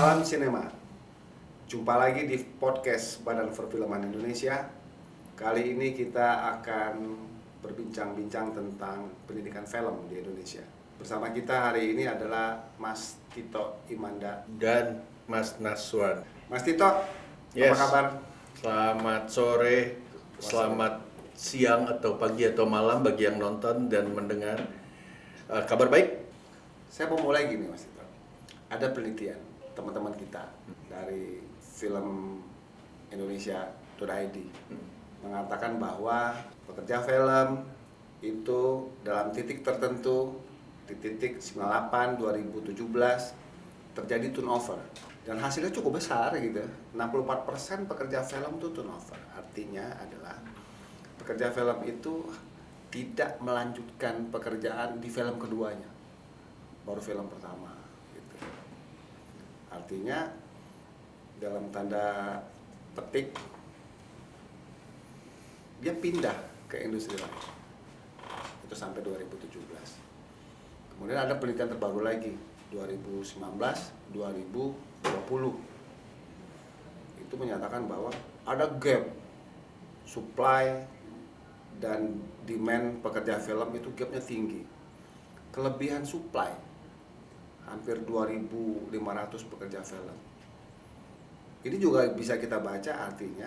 Salam Sinema. Jumpa lagi di podcast Badan Perfilman Indonesia. Kali ini kita akan berbincang-bincang tentang pendidikan film di Indonesia. Bersama kita hari ini adalah Mas Tito Imanda dan Mas Naswan. Mas Tito, Yes. apa kabar? Selamat sore, selamat siang atau pagi atau malam bagi yang nonton dan mendengar. Kabar baik? Saya mau mulai gini Mas Tito. Ada penelitian teman-teman kita dari film Indonesia.id mengatakan bahwa pekerja film itu dalam titik tertentu di titik 98 2017 terjadi turnover dan hasilnya cukup besar gitu. 64% pekerja film itu turnover. Artinya adalah pekerja film itu tidak melanjutkan pekerjaan di film keduanya, baru film pertama gitu. Artinya dalam tanda petik dia pindah ke industri lain. Itu sampai 2017. Kemudian ada penelitian terbaru lagi 2019 2020. Itu menyatakan bahwa ada gap supply dan demand pekerja film itu gapnya tinggi. Kelebihan supply hampir 2.500 pekerja film. Ini juga bisa kita baca artinya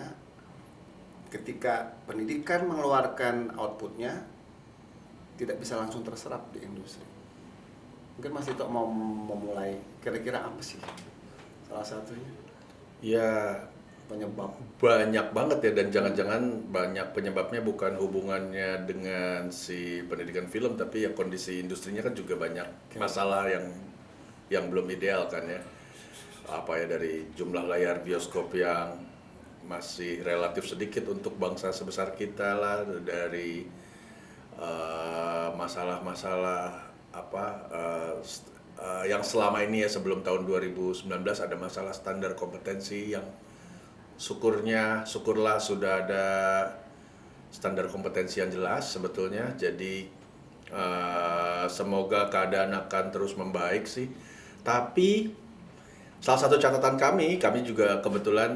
ketika pendidikan mengeluarkan outputnya tidak bisa langsung terserap di industri. Mungkin Mas Tito mau memulai kira-kira apa sih salah satunya? Ya, Penyebab. banyak banget ya, dan jangan-jangan banyak penyebabnya bukan hubungannya dengan si pendidikan film, tapi ya kondisi industrinya kan juga banyak masalah yang belum ideal kan ya. Apa ya, dari jumlah layar bioskop yang masih relatif sedikit untuk bangsa sebesar kita lah, dari masalah-masalah yang selama ini ya sebelum tahun 2019 ada masalah standar kompetensi yang syukurlah sudah ada standar kompetensi yang jelas sebetulnya. Jadi semoga keadaan akan terus membaik sih. Tapi salah satu catatan kami juga kebetulan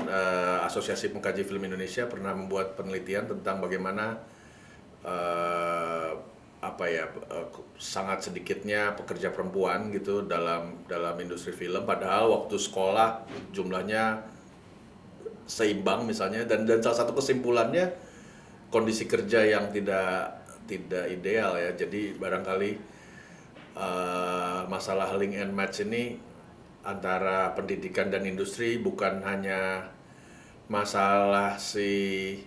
Asosiasi Pengkaji Film Indonesia pernah membuat penelitian tentang bagaimana sangat sedikitnya pekerja perempuan gitu dalam industri film, padahal waktu sekolah jumlahnya seimbang misalnya, dan salah satu kesimpulannya kondisi kerja yang tidak ideal ya. Jadi barangkali masalah link and match ini antara pendidikan dan industri bukan hanya masalah si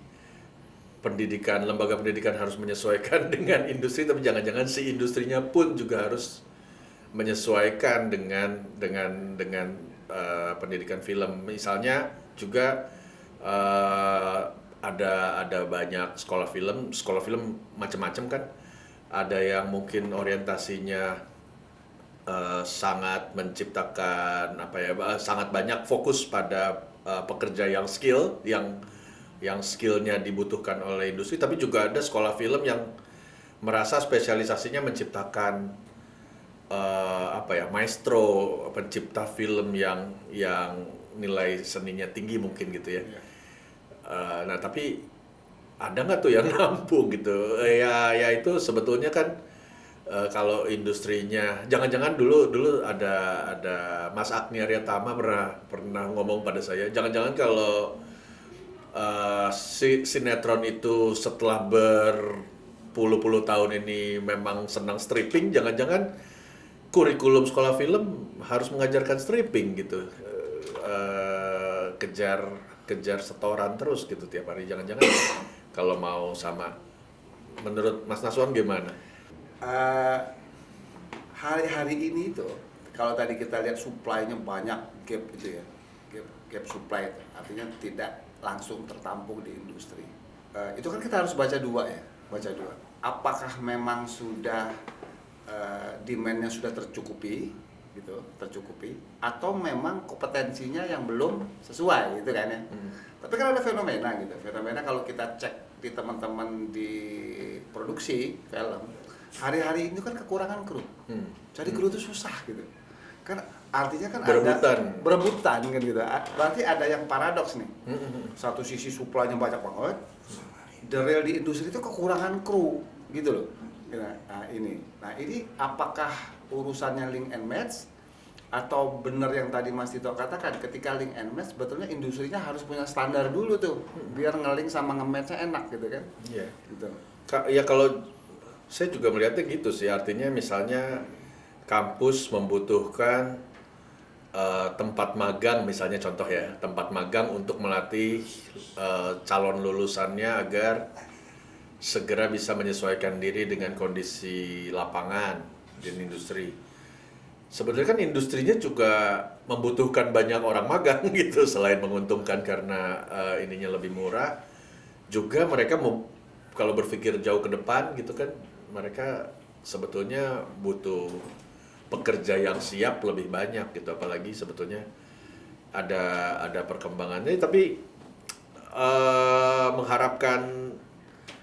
lembaga pendidikan harus menyesuaikan dengan industri, tapi jangan-jangan si industrinya pun juga harus menyesuaikan dengan pendidikan film. Misalnya juga ada banyak sekolah film macam-macam kan. Ada yang mungkin orientasinya sangat menciptakan sangat banyak fokus pada pekerja yang skillnya dibutuhkan oleh industri, tapi juga ada sekolah film yang merasa spesialisasinya menciptakan maestro, pencipta film yang nilai seninya tinggi mungkin gitu ya. Nah tapi ada nggak tuh yang nampung gitu ya itu sebetulnya kan. Kalau industrinya, jangan-jangan dulu ada Mas Agni Aryatama pernah ngomong pada saya, jangan-jangan kalau sinetron itu setelah berpuluh-puluh tahun ini memang senang stripping, jangan-jangan kurikulum sekolah film harus mengajarkan stripping gitu, kejar setoran terus gitu tiap hari, jangan-jangan kalau mau sama. Menurut Mas Naswan gimana? Hari-hari ini tuh kalau tadi kita lihat supply-nya banyak gap gitu ya, gap supply itu artinya tidak langsung tertampung di industri. Itu kan kita harus baca dua. Apakah memang sudah demand-nya sudah tercukupi atau memang kompetensinya yang belum sesuai gitu kan ya. Tapi kan ada fenomena kalau kita cek di teman-teman di produksi film hari-hari ini kan kekurangan kru. Jadi kru itu susah gitu. Kan artinya kan Berebutan. ada berebutan kan gitu. Berarti ada yang paradoks nih. Satu sisi supply-nya banyak banget, the real di industri itu kekurangan kru gitu loh. Nah ini apakah urusannya link and match atau benar yang tadi Mas Tito katakan, ketika link and match sebetulnya industrinya harus punya standar dulu tuh biar nge-link sama nge-match-nya enak gitu kan. Iya. Gitu. Ya kalau saya juga melihatnya gitu sih, artinya misalnya kampus membutuhkan tempat magang, misalnya contoh ya, tempat magang untuk melatih calon lulusannya agar segera bisa menyesuaikan diri dengan kondisi lapangan di industri. Sebetulnya kan industrinya juga membutuhkan banyak orang magang gitu, selain menguntungkan karena ininya lebih murah, juga mereka kalau berpikir jauh ke depan gitu kan, mereka sebetulnya butuh pekerja yang siap lebih banyak gitu, apalagi sebetulnya ada perkembangannya, tapi mengharapkan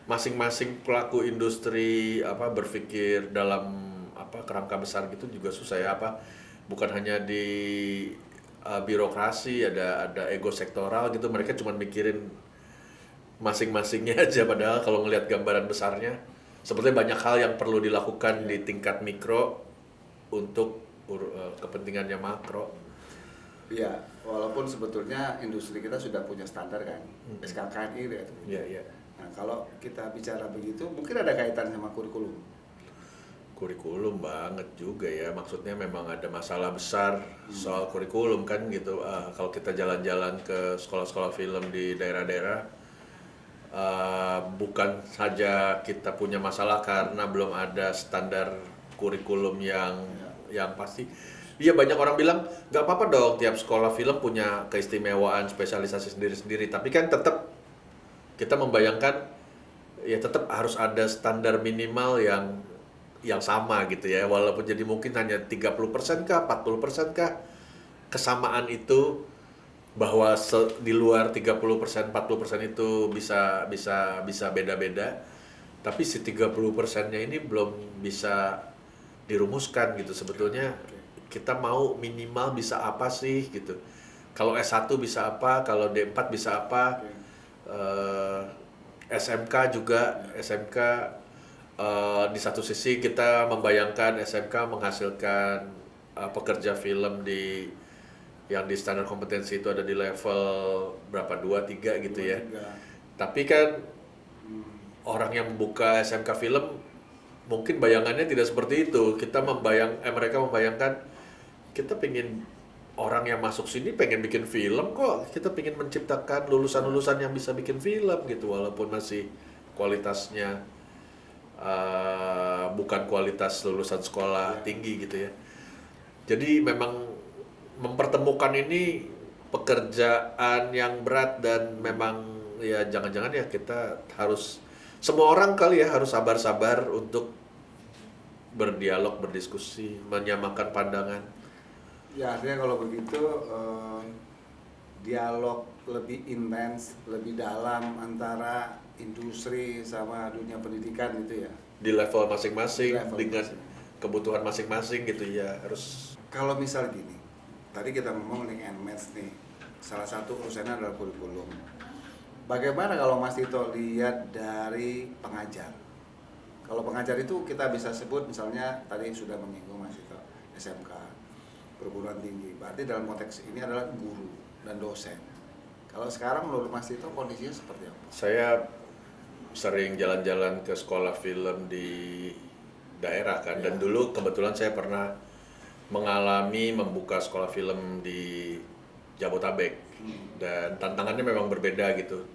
masing-masing pelaku industri berpikir dalam kerangka besar gitu juga susah ya, bukan hanya di birokrasi, ada ego sektoral gitu, mereka cuma mikirin masing-masingnya aja, padahal kalau ngelihat gambaran besarnya sebetulnya banyak hal yang perlu dilakukan di tingkat mikro untuk kepentingannya makro. Iya, walaupun sebetulnya industri kita sudah punya standar kan, SKKNI gitu. Iya. Nah, kalau kita bicara begitu, mungkin ada kaitan sama kurikulum. Kurikulum banget juga ya, maksudnya memang ada masalah besar soal kurikulum kan gitu. Kalau kita jalan-jalan ke sekolah-sekolah film di daerah-daerah, bukan saja kita punya masalah karena belum ada standar kurikulum yang pasti. Iya, banyak orang bilang nggak apa-apa dong tiap sekolah film punya keistimewaan spesialisasi sendiri-sendiri, tapi kan tetap kita membayangkan ya tetap harus ada standar minimal yang sama gitu ya, walaupun jadi mungkin hanya 30% kah, 40% kah kesamaan itu, bahwa di luar 30%, 40% itu bisa beda-beda, tapi si 30%-nya ini belum bisa dirumuskan gitu. Sebetulnya kita mau minimal bisa apa sih gitu. Kalau S1 bisa apa, kalau D4 bisa apa. SMK juga, di satu sisi kita membayangkan SMK menghasilkan pekerja film yang di standar kompetensi itu ada di level berapa, 2, 3 gitu ya. Tapi kan orang yang membuka SMK film mungkin bayangannya tidak seperti itu. Mereka membayangkan kita pengen orang yang masuk sini pengen bikin film kok. Kita pengen menciptakan lulusan-lulusan yang bisa bikin film gitu, walaupun masih kualitasnya bukan kualitas lulusan sekolah tinggi gitu ya. Jadi memang mempertemukan ini pekerjaan yang berat, dan memang ya jangan-jangan ya kita harus, semua orang kali ya harus sabar-sabar untuk berdialog, berdiskusi, menyamakan pandangan. Ya artinya kalau begitu dialog lebih intens, lebih dalam antara industri sama dunia pendidikan gitu ya. Di level masing-masing, dengan masing-masing. kebutuhan masing-masing gitu ya, harus. Kalau misal gini, tadi kita ngomong link and match nih, salah satu urusannya adalah kurikulum. Bagaimana kalau Mas Tito lihat dari pengajar? Kalau pengajar itu kita bisa sebut misalnya tadi sudah menyinggung Mas Tito, SMK, perguruan tinggi. Berarti dalam konteks ini adalah guru dan dosen. Kalau sekarang menurut Mas Tito kondisinya seperti apa? Saya sering jalan-jalan ke sekolah film di daerah kan, dan dulu kebetulan saya pernah mengalami membuka sekolah film di Jabotabek, dan tantangannya memang berbeda gitu.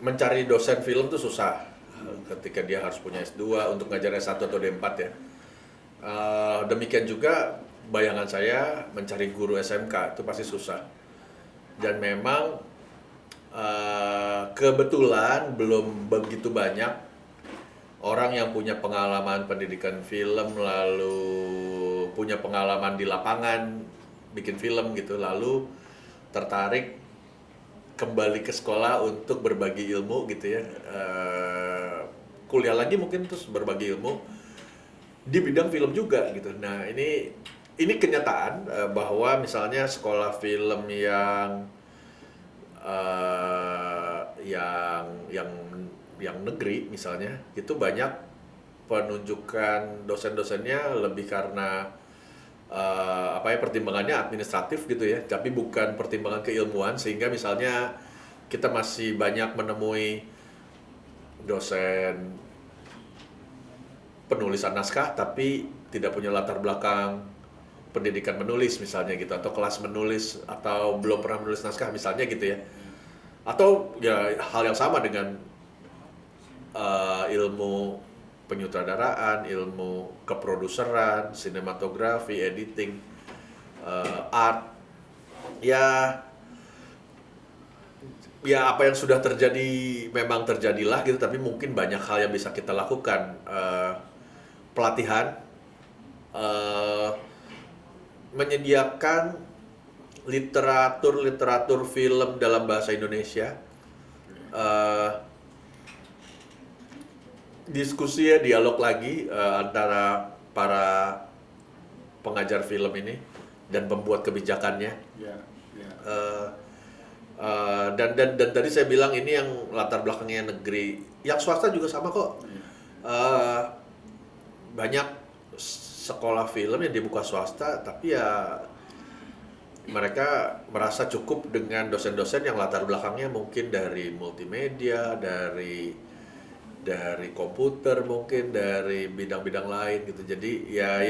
Mencari dosen film tuh susah ketika dia harus punya S2 untuk ngajar S1 atau D4 ya. Demikian juga bayangan saya mencari guru SMK itu pasti susah. Dan memang kebetulan belum begitu banyak orang yang punya pengalaman pendidikan film, lalu punya pengalaman di lapangan bikin film gitu, lalu tertarik kembali ke sekolah untuk berbagi ilmu gitu ya, kuliah lagi mungkin terus berbagi ilmu. di bidang film juga gitu. Nah, ini kenyataan bahwa misalnya sekolah film eh, yang yang yang negeri misalnya itu banyak penunjukan dosen-dosennya lebih karena pertimbangannya administratif gitu ya, tapi bukan pertimbangan keilmuan, sehingga misalnya kita masih banyak menemui dosen penulisan naskah tapi tidak punya latar belakang pendidikan menulis misalnya gitu, atau kelas menulis, atau belum pernah menulis naskah misalnya gitu ya, atau ya hal yang sama dengan ilmu penyutradaraan, ilmu keproduseran, sinematografi, editing, art, ya ya apa yang sudah terjadi memang terjadilah gitu, tapi mungkin banyak hal yang bisa kita lakukan. Pelatihan, menyediakan literatur film dalam bahasa Indonesia, diskusi ya, dialog lagi antara para pengajar film ini dan pembuat kebijakannya. Ya, ya. Dan tadi saya bilang ini yang latar belakangnya negeri, yang swasta juga sama kok. Banyak sekolah film yang dibuka swasta, tapi ya mereka merasa cukup dengan dosen-dosen yang latar belakangnya mungkin dari multimedia, dari komputer, mungkin dari bidang-bidang lain gitu. Jadi ya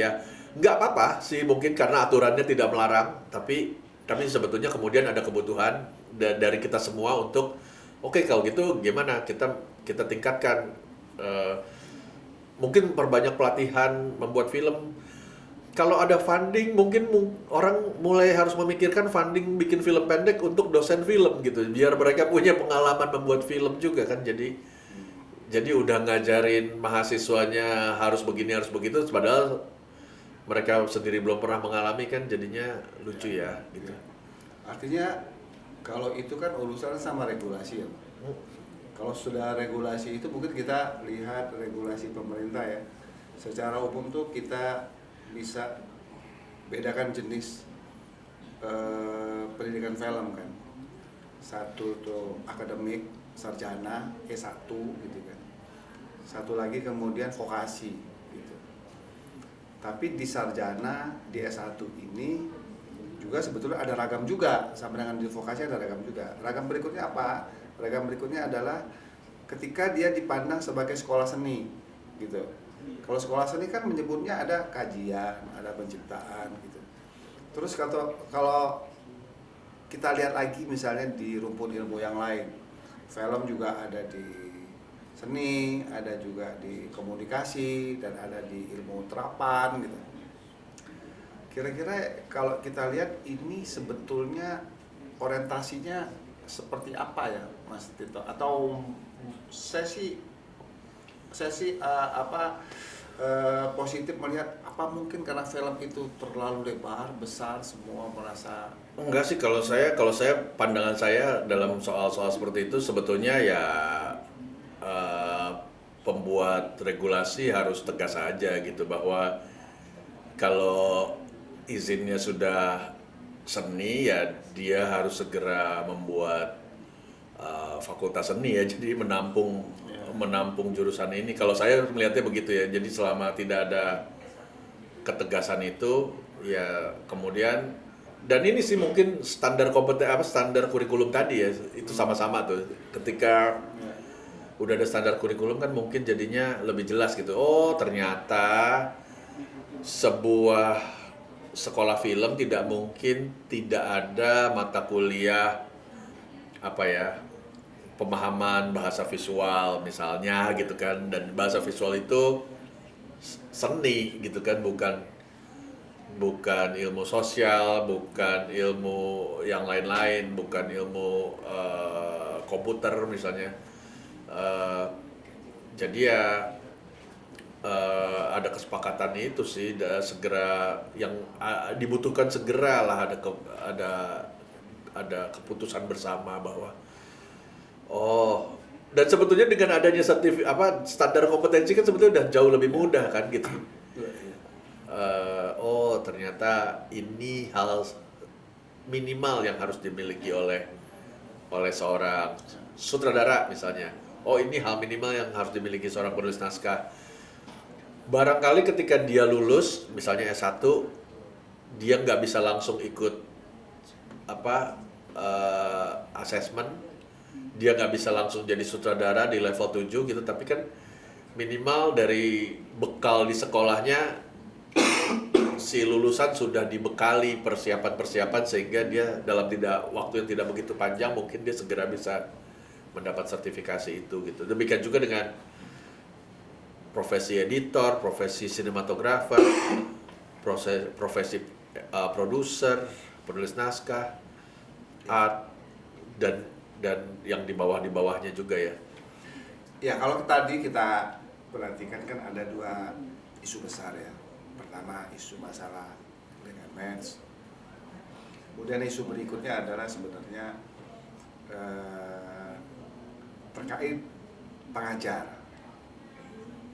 nggak apa-apa sih, mungkin karena aturannya tidak melarang, tapi sebetulnya kemudian ada kebutuhan dari kita semua untuk oke, kalau gitu gimana kita tingkatkan, mungkin perbanyak pelatihan membuat film. Kalau ada funding, mungkin orang mulai harus memikirkan funding bikin film pendek untuk dosen film gitu, biar mereka punya pengalaman membuat film juga kan. Jadi udah ngajarin mahasiswanya harus begini harus begitu, padahal mereka sendiri belum pernah mengalami kan, jadinya lucu ya gitu. Artinya kalau itu kan urusan sama regulasi ya. Kalau sudah regulasi itu mungkin kita lihat regulasi pemerintah ya. Secara umum tuh kita bisa bedakan jenis pendidikan film kan. Satu tuh akademik, sarjana, S1 gitu kan. Satu lagi kemudian vokasi gitu. Tapi di sarjana, di S1 ini juga sebetulnya ada ragam juga, sama dengan di vokasi ada ragam juga. Ragam berikutnya apa? Ragam berikutnya adalah ketika dia dipandang sebagai sekolah seni gitu. Kalau sekolah seni kan menyebutnya ada kajian, ada penciptaan gitu. Terus kalau kita lihat lagi misalnya di rumpun ilmu yang lain, film juga ada di seni, ada juga di komunikasi, dan ada di ilmu terapan gitu. Kira-kira kalau kita lihat ini sebetulnya orientasinya seperti apa ya, Mas Tito? Atau saya sih positif melihat apa mungkin karena film itu terlalu lebar, besar, semua merasa Enggak sih, kalau saya pandangan saya dalam soal-soal seperti itu sebetulnya ya pembuat regulasi harus tegas aja gitu, bahwa kalau izinnya sudah seni ya dia harus segera membuat fakultas seni ya, jadi menampung jurusan ini. Kalau saya melihatnya begitu ya. Jadi selama tidak ada ketegasan itu ya kemudian, dan ini sih mungkin standar standar kurikulum tadi ya, itu sama-sama tuh. Ketika udah ada standar kurikulum kan mungkin jadinya lebih jelas gitu. Oh, ternyata sebuah sekolah film tidak mungkin tidak ada mata kuliah pemahaman bahasa visual misalnya gitu kan, dan bahasa visual itu seni gitu kan, bukan ilmu sosial, bukan ilmu yang lain-lain, bukan ilmu komputer misalnya. Jadi ya ada kesepakatan itu sih, segera yang dibutuhkan, segera lah ada keputusan bersama bahwa dan sebetulnya dengan adanya standar kompetensi kan sebetulnya udah jauh lebih mudah kan gitu. oh ternyata ini hal minimal yang harus dimiliki oleh seorang sutradara misalnya. Oh ini hal minimal yang harus dimiliki seorang penulis naskah. Barangkali ketika dia lulus, misalnya S1, dia nggak bisa langsung ikut assessment, dia nggak bisa langsung jadi sutradara di level 7 gitu, tapi kan minimal dari bekal di sekolahnya si lulusan sudah dibekali persiapan-persiapan sehingga dia dalam waktu yang tidak begitu panjang mungkin dia segera bisa mendapat sertifikasi itu gitu. Demikian juga dengan profesi editor, profesi sinematografer, profesi produser, penulis naskah, art, dan yang di bawahnya juga ya. Ya, kalau tadi kita perhatikan kan ada dua isu besar ya. Pertama isu masalah legal match. Kemudian isu berikutnya adalah sebenarnya terkait pengajar,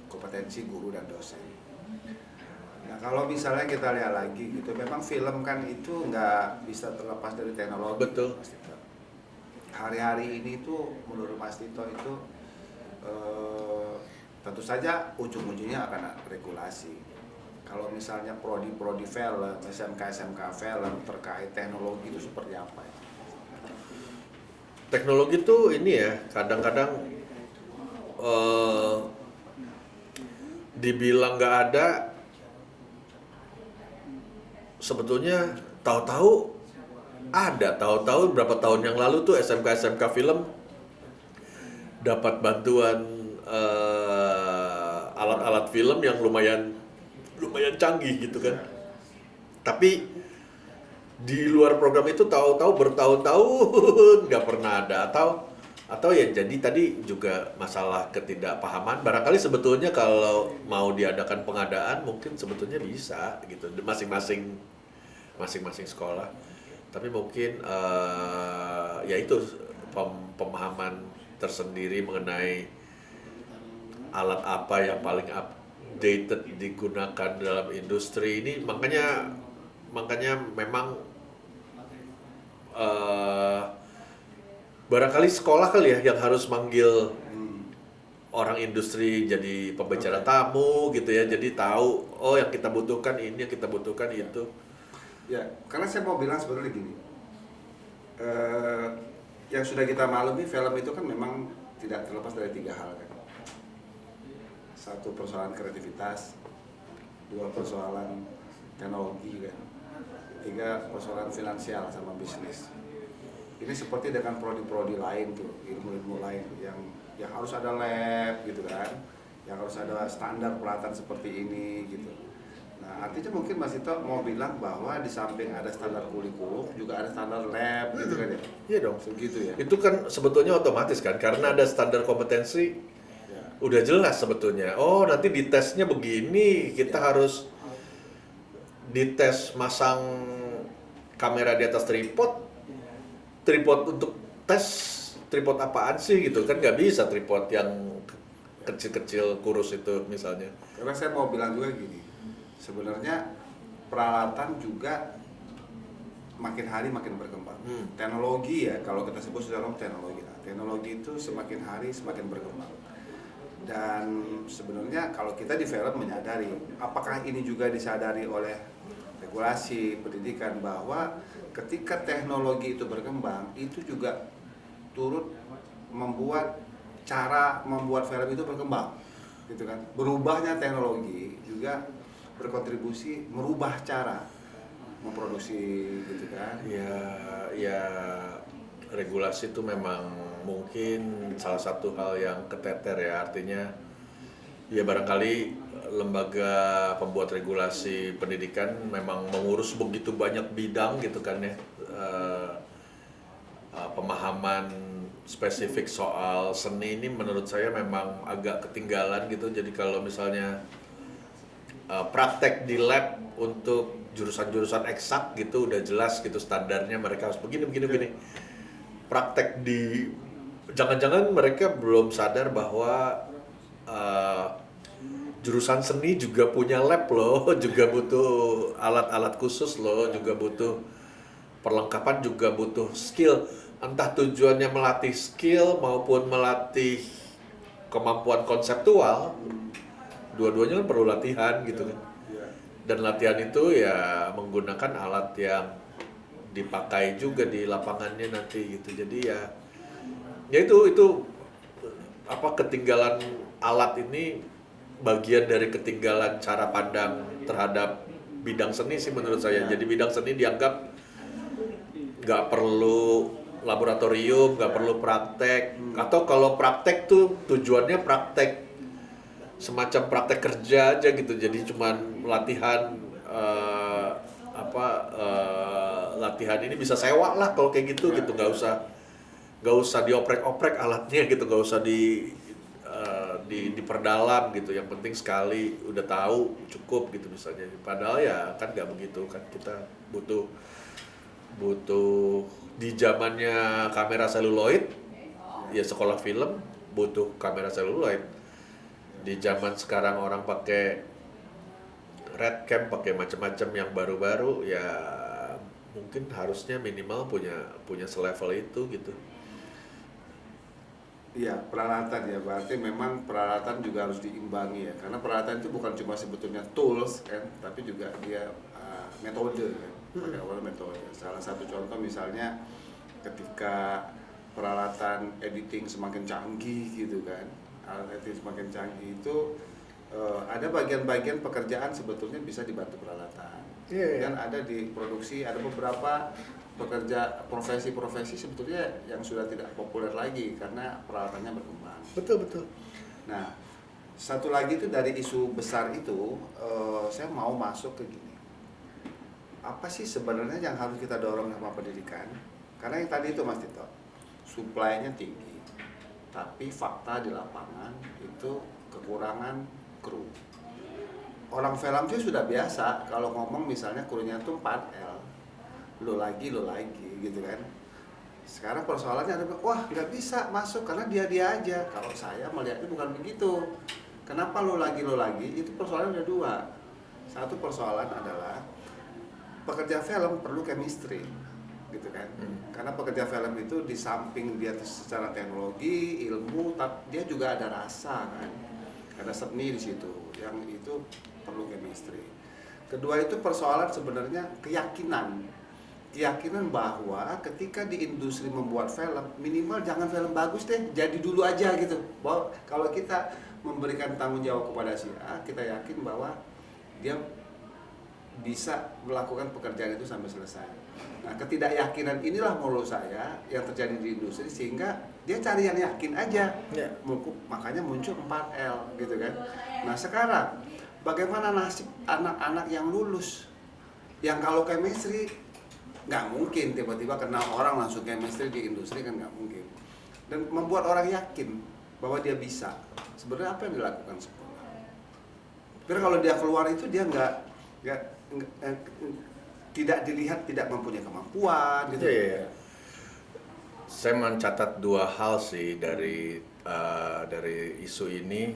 kompetensi guru dan dosen. Nah kalau misalnya kita lihat lagi gitu, memang film kan itu nggak bisa terlepas dari teknologi. Betul. Mas Tito. Hari-hari ini tuh menurut Mas Tito itu tentu saja ujung-ujungnya akan regulasi. Kalau misalnya prodi film, SMK film terkait teknologi itu seperti apa ya? Teknologi tuh ini ya, kadang-kadang dibilang nggak ada, sebetulnya tahu-tahu ada. Tahu-tahu berapa tahun yang lalu tuh SMK film dapat bantuan alat-alat film yang lumayan canggih gitu kan. Tapi di luar program itu tahu-tahu bertahun-tahun nggak pernah ada, atau ya jadi tadi juga masalah ketidakpahaman. Barangkali sebetulnya kalau mau diadakan pengadaan mungkin sebetulnya bisa gitu masing-masing sekolah. Tapi mungkin ya itu pemahaman tersendiri mengenai alat apa yang paling updated digunakan dalam industri ini. Makanya memang barangkali sekolah kali ya yang harus manggil orang industri jadi pembicara tamu gitu ya, jadi tahu oh yang kita butuhkan ini, yang kita butuhkan itu. Ya, karena saya mau bilang sebenarnya gini, yang sudah kita maklumi film itu kan memang tidak terlepas dari tiga hal kan. Satu, persoalan kreativitas, dua, persoalan teknologi kan, tiga, persoalan finansial sama bisnis. Ini seperti dengan prodi-prodi lain tuh, ilmu-ilmu lain yang harus ada lab gitu kan, yang harus ada standar pelatihan seperti ini gitu. Nah artinya mungkin Mas Tito mau bilang bahwa di samping ada standar kurikulum juga ada standar lab gitu kan ya? Iya dong. Segitu ya? Itu kan sebetulnya otomatis kan, karena ada standar kompetensi Ya. udah jelas sebetulnya. Oh nanti di tesnya begini, kita harus dites masang kamera di atas tripod untuk tes tripod apaan sih gitu kan, nggak bisa tripod yang kecil-kecil kurus itu misalnya. Karena saya mau bilang juga gini, sebenarnya peralatan juga makin hari makin berkembang. Teknologi ya, kalau kita sebut dalam teknologi, teknologi itu semakin hari semakin berkembang. Dan sebenarnya kalau kita di film menyadari, apakah ini juga disadari oleh regulasi pendidikan bahwa ketika teknologi itu berkembang, itu juga turut membuat cara membuat film itu berkembang, gitu kan? Berubahnya teknologi juga berkontribusi merubah cara memproduksi, gitu kan? Ya regulasi itu memang mungkin salah satu hal yang keteter ya, artinya ya barangkali lembaga pembuat regulasi pendidikan memang mengurus begitu banyak bidang gitu kan ya. Pemahaman spesifik soal seni ini menurut saya memang agak ketinggalan gitu. Jadi kalau misalnya praktek di lab untuk jurusan-jurusan eksak gitu udah jelas gitu standarnya, mereka harus begini. Praktek jangan-jangan mereka belum sadar bahwa jurusan seni juga punya lab loh, juga butuh alat-alat khusus loh, juga butuh perlengkapan, juga butuh skill. Entah tujuannya melatih skill maupun melatih kemampuan konseptual, dua-duanya kan perlu latihan gitu kan. Iya. Dan latihan itu ya menggunakan alat yang dipakai juga di lapangannya nanti gitu. Jadi ya itu apa, ketinggalan alat ini bagian dari ketinggalan cara pandang terhadap bidang seni sih menurut saya. Jadi bidang seni dianggap nggak perlu laboratorium, nggak perlu praktek, atau kalau praktek tuh tujuannya praktek semacam praktek kerja aja gitu. Jadi cuman latihan latihan ini bisa sewa lah kalau kayak gitu gitu, nggak usah dioprek-oprek alatnya gitu, nggak usah diperdalam gitu. Yang penting sekali udah tahu cukup gitu misalnya. Padahal ya kan nggak begitu kan, kita butuh di zamannya kamera seluloid ya sekolah film butuh kamera seluloid. Di zaman sekarang orang pakai red cam, pakai macam-macam yang baru-baru, ya mungkin harusnya minimal punya selevel itu gitu. Iya, peralatan ya, berarti memang peralatan juga harus diimbangi ya, karena peralatan itu bukan cuma sebetulnya tools kan, tapi juga dia metode kan, pada awal metode. Salah satu contoh misalnya ketika peralatan editing semakin canggih gitu kan, alat editing semakin canggih itu ada bagian-bagian pekerjaan sebetulnya bisa dibantu peralatan. Dan ada di produksi, ada beberapa pekerja profesi-profesi sebetulnya yang sudah tidak populer lagi karena peralatannya berkembang. Betul. Nah, satu lagi itu dari isu besar itu, saya mau masuk ke gini. Apa sih sebenarnya yang harus kita dorong sama pendidikan? Karena yang tadi itu Mas Tito, supply-nya tinggi, tapi fakta di lapangan itu kekurangan kru. Orang film sih sudah biasa kalau ngomong misalnya krunya tuh 4L, lo lagi gitu kan. Sekarang persoalannya adalah, wah nggak bisa masuk karena dia aja. Kalau saya melihatnya bukan begitu. Kenapa lo lagi? Itu persoalan ada dua. Satu persoalan adalah pekerja film perlu chemistry, gitu kan. Karena pekerja film itu di samping dia secara teknologi, ilmu, dia juga ada rasa kan. Ada seni di situ, yang itu perlu chemistry. Kedua itu persoalan sebenarnya keyakinan bahwa ketika di industri membuat film, minimal jangan film bagus deh, jadi dulu aja gitu. Bahwa kalau kita memberikan tanggung jawab kepada si A, kita yakin bahwa dia bisa melakukan pekerjaan itu sampai selesai. Nah, ketidakyakinan inilah menurut saya yang terjadi di industri, sehingga dia cari yang yakin aja. Makanya muncul 4L gitu kan. Nah, sekarang bagaimana nasib anak-anak yang lulus, yang kalau chemistry nggak mungkin tiba-tiba kenal orang langsung chemistry di industri, kan nggak mungkin. Dan membuat orang yakin bahwa dia bisa. Sebenarnya apa yang dilakukan sekolah? Tapi kalau dia keluar itu dia tidak dilihat tidak mempunyai kemampuan gitu. Iya. Saya mencatat dua hal sih dari isu ini.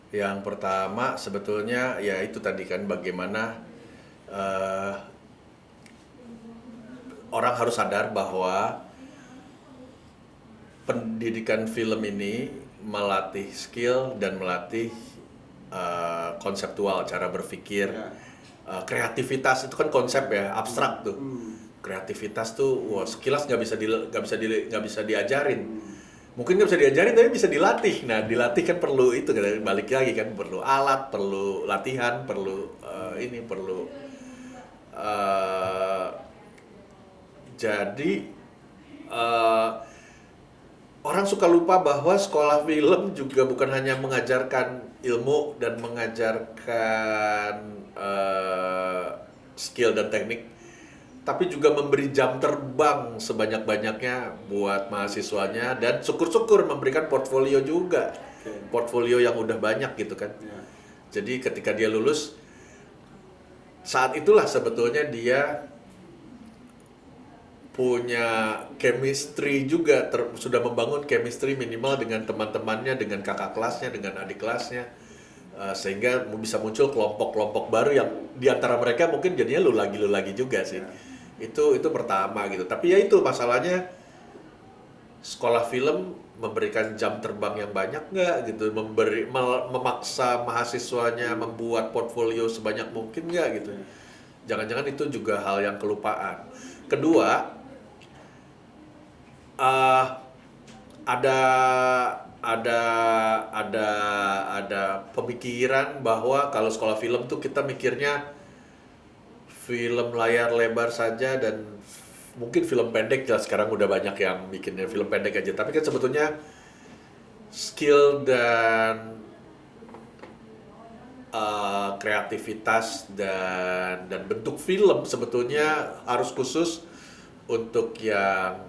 Yang pertama sebetulnya ya itu tadi kan, bagaimana orang harus sadar bahwa pendidikan film ini melatih skill dan melatih konseptual, cara berpikir. Kreativitas itu kan konsep ya, abstrak tuh. Kreativitas tuh, wah, sekilas nggak bisa diajarin. Mungkin nggak bisa diajarin tapi bisa dilatih. Nah, dilatih kan perlu itu, balik lagi kan, perlu alat, perlu latihan, perlu jadi orang suka lupa bahwa sekolah film juga bukan hanya mengajarkan ilmu dan mengajarkan skill dan teknik, tapi juga memberi jam terbang sebanyak-banyaknya buat mahasiswanya, dan syukur-syukur memberikan portfolio juga. Portfolio yang udah banyak gitu kan. Jadi ketika dia lulus, saat itulah sebetulnya dia punya chemistry juga, sudah membangun chemistry minimal dengan teman-temannya, dengan kakak kelasnya, dengan adik kelasnya. Sehingga bisa muncul kelompok-kelompok baru yang di antara mereka mungkin jadinya lu lagi juga sih. Itu pertama gitu. Tapi ya itu masalahnya, sekolah film memberikan jam terbang yang banyak nggak gitu, memaksa mahasiswanya membuat portfolio sebanyak mungkin nggak gitu. Jangan-jangan itu juga hal yang kelupaan. Kedua, uh, ada ada ada pemikiran bahwa kalau sekolah film tuh kita mikirnya film layar lebar saja, dan mungkin film pendek ya, sekarang udah banyak yang bikinnya film pendek aja, tapi kan sebetulnya skill dan kreativitas dan bentuk film sebetulnya harus khusus untuk yang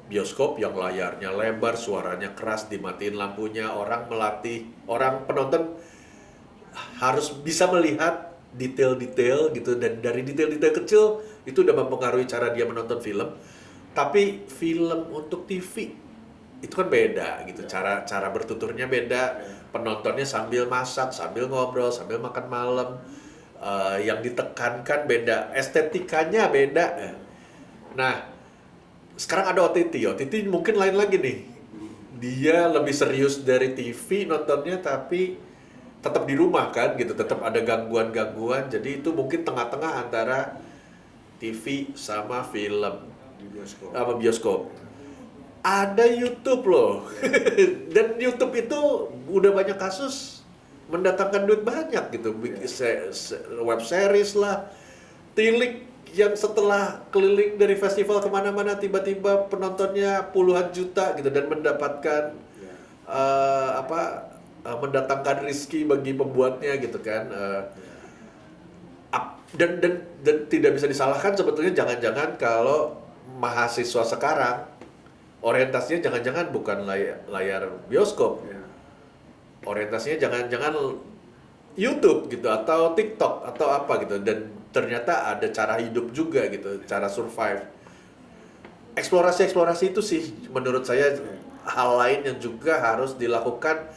bioskop, yang layarnya lebar, suaranya keras, dimatiin lampunya, orang penonton harus bisa melihat detail-detail gitu, dan dari detail-detail kecil itu udah mempengaruhi cara dia menonton film. Tapi film untuk TV itu kan beda gitu, cara bertuturnya beda, penontonnya sambil masak, sambil ngobrol, sambil makan malam, yang ditekankan beda, estetikanya beda. Nah, sekarang ada OTT mungkin lain lagi nih. Dia lebih serius dari TV nontonnya, tapi tetap di rumah kan gitu, tetap ada gangguan-gangguan. Jadi itu mungkin tengah-tengah antara TV sama film, sama bioskop. Ada YouTube loh. Dan YouTube itu udah banyak kasus mendatangkan duit banyak gitu. Web series lah, Tilik yang setelah keliling dari festival kemana-mana tiba-tiba penontonnya puluhan juta gitu, dan mendapatkan mendatangkan rezeki bagi pembuatnya gitu kan. Dan tidak bisa disalahkan sebetulnya, jangan-jangan kalau mahasiswa sekarang orientasinya jangan-jangan bukan layar bioskop, orientasinya jangan-jangan YouTube gitu atau TikTok atau apa gitu, dan ternyata ada cara hidup juga gitu, cara survive. Eksplorasi itu sih menurut saya hal lain yang juga harus dilakukan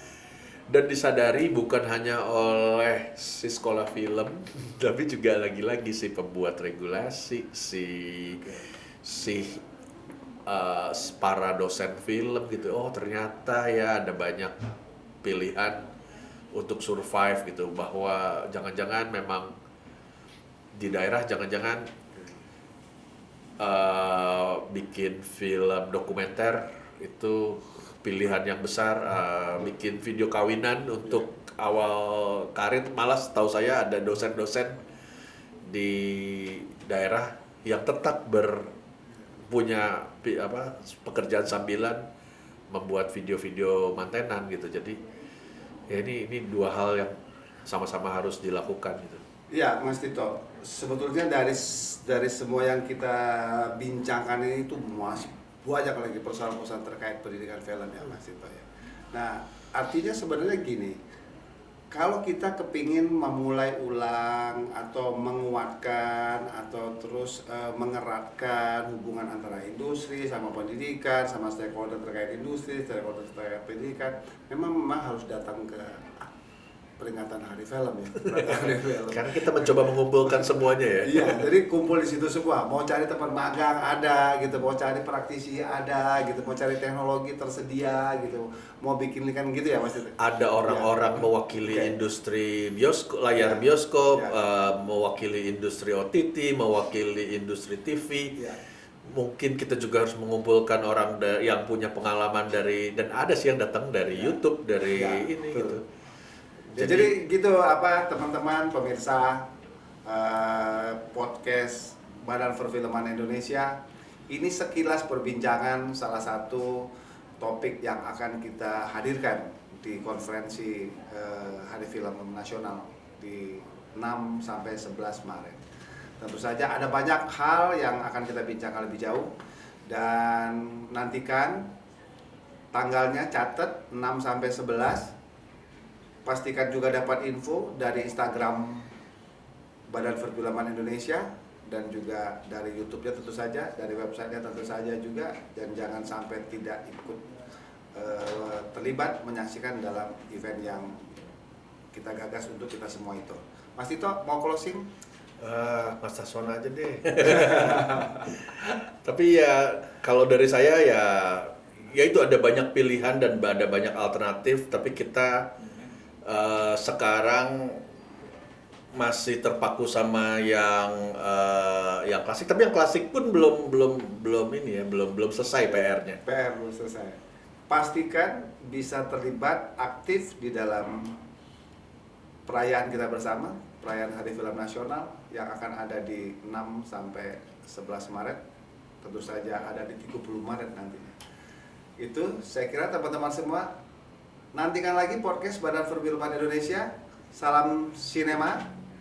dan disadari bukan hanya oleh si sekolah film tapi juga lagi-lagi si pembuat regulasi, para dosen film gitu. Oh ternyata ya ada banyak pilihan untuk survive gitu, bahwa jangan-jangan memang di daerah jangan-jangan bikin film dokumenter itu pilihan yang besar, bikin video kawinan untuk awal karir. Malah setahu saya ada dosen-dosen di daerah yang tetap punya pekerjaan sambilan membuat video-video mantenan gitu. Jadi ya ini dua hal yang sama-sama harus dilakukan gitu. Iya, Mas Tito. Sebetulnya dari semua yang kita bincangkan ini itu masih banyak lagi persoalan-persoalan terkait pendidikan film ya, Mas Tito ya. Nah, artinya sebenarnya gini, kalau kita kepingin memulai ulang atau menguatkan atau terus mengeratkan hubungan antara industri sama pendidikan, sama stakeholder terkait industri, stakeholder terkait pendidikan, memang harus datang ke peringatan Hari Film ya. Hari Film. Karena kita mencoba mengumpulkan semuanya ya. Iya, jadi kumpul di situ semua. Mau cari tempat magang ada gitu, mau cari praktisi ada gitu, mau cari teknologi tersedia gitu, mau bikin kan gitu ya Mas. Ada orang-orang mewakili industri bioskop, layar bioskop, mewakili industri OTT, mewakili industri TV. Mungkin kita juga harus mengumpulkan orang yang punya pengalaman dan ada sih yang datang dari YouTube, dari ini gitu. Jadi gitu teman-teman pemirsa podcast Badan Perfilman Indonesia, ini sekilas perbincangan salah satu topik yang akan kita hadirkan di konferensi Hari Film Nasional di 6 sampai 11 Maret. Tentu saja ada banyak hal yang akan kita bincangkan lebih jauh, dan nantikan tanggalnya, catat 6 sampai 11. Pastikan juga dapat info dari Instagram Badan Perfilman Indonesia dan juga dari YouTube-nya tentu saja, dari website-nya tentu saja juga, dan jangan sampai tidak ikut terlibat menyaksikan dalam event yang kita gagas untuk kita semua itu. Mas Tito mau closing? Mas Saswan aja deh. Tapi ya kalau dari saya ya itu ada banyak pilihan dan ada banyak alternatif, tapi kita sekarang masih terpaku sama yang klasik, tapi yang klasik pun belum ini ya, belum selesai PR-nya. PR belum selesai. Pastikan bisa terlibat aktif di dalam perayaan kita bersama, perayaan Hari Film Nasional yang akan ada di 6 sampai 11 Maret. Tentu saja ada di 30 Maret nantinya. Itu saya kira teman-teman semua nantikan lagi podcast Badan Perfilman Indonesia. Salam sinema.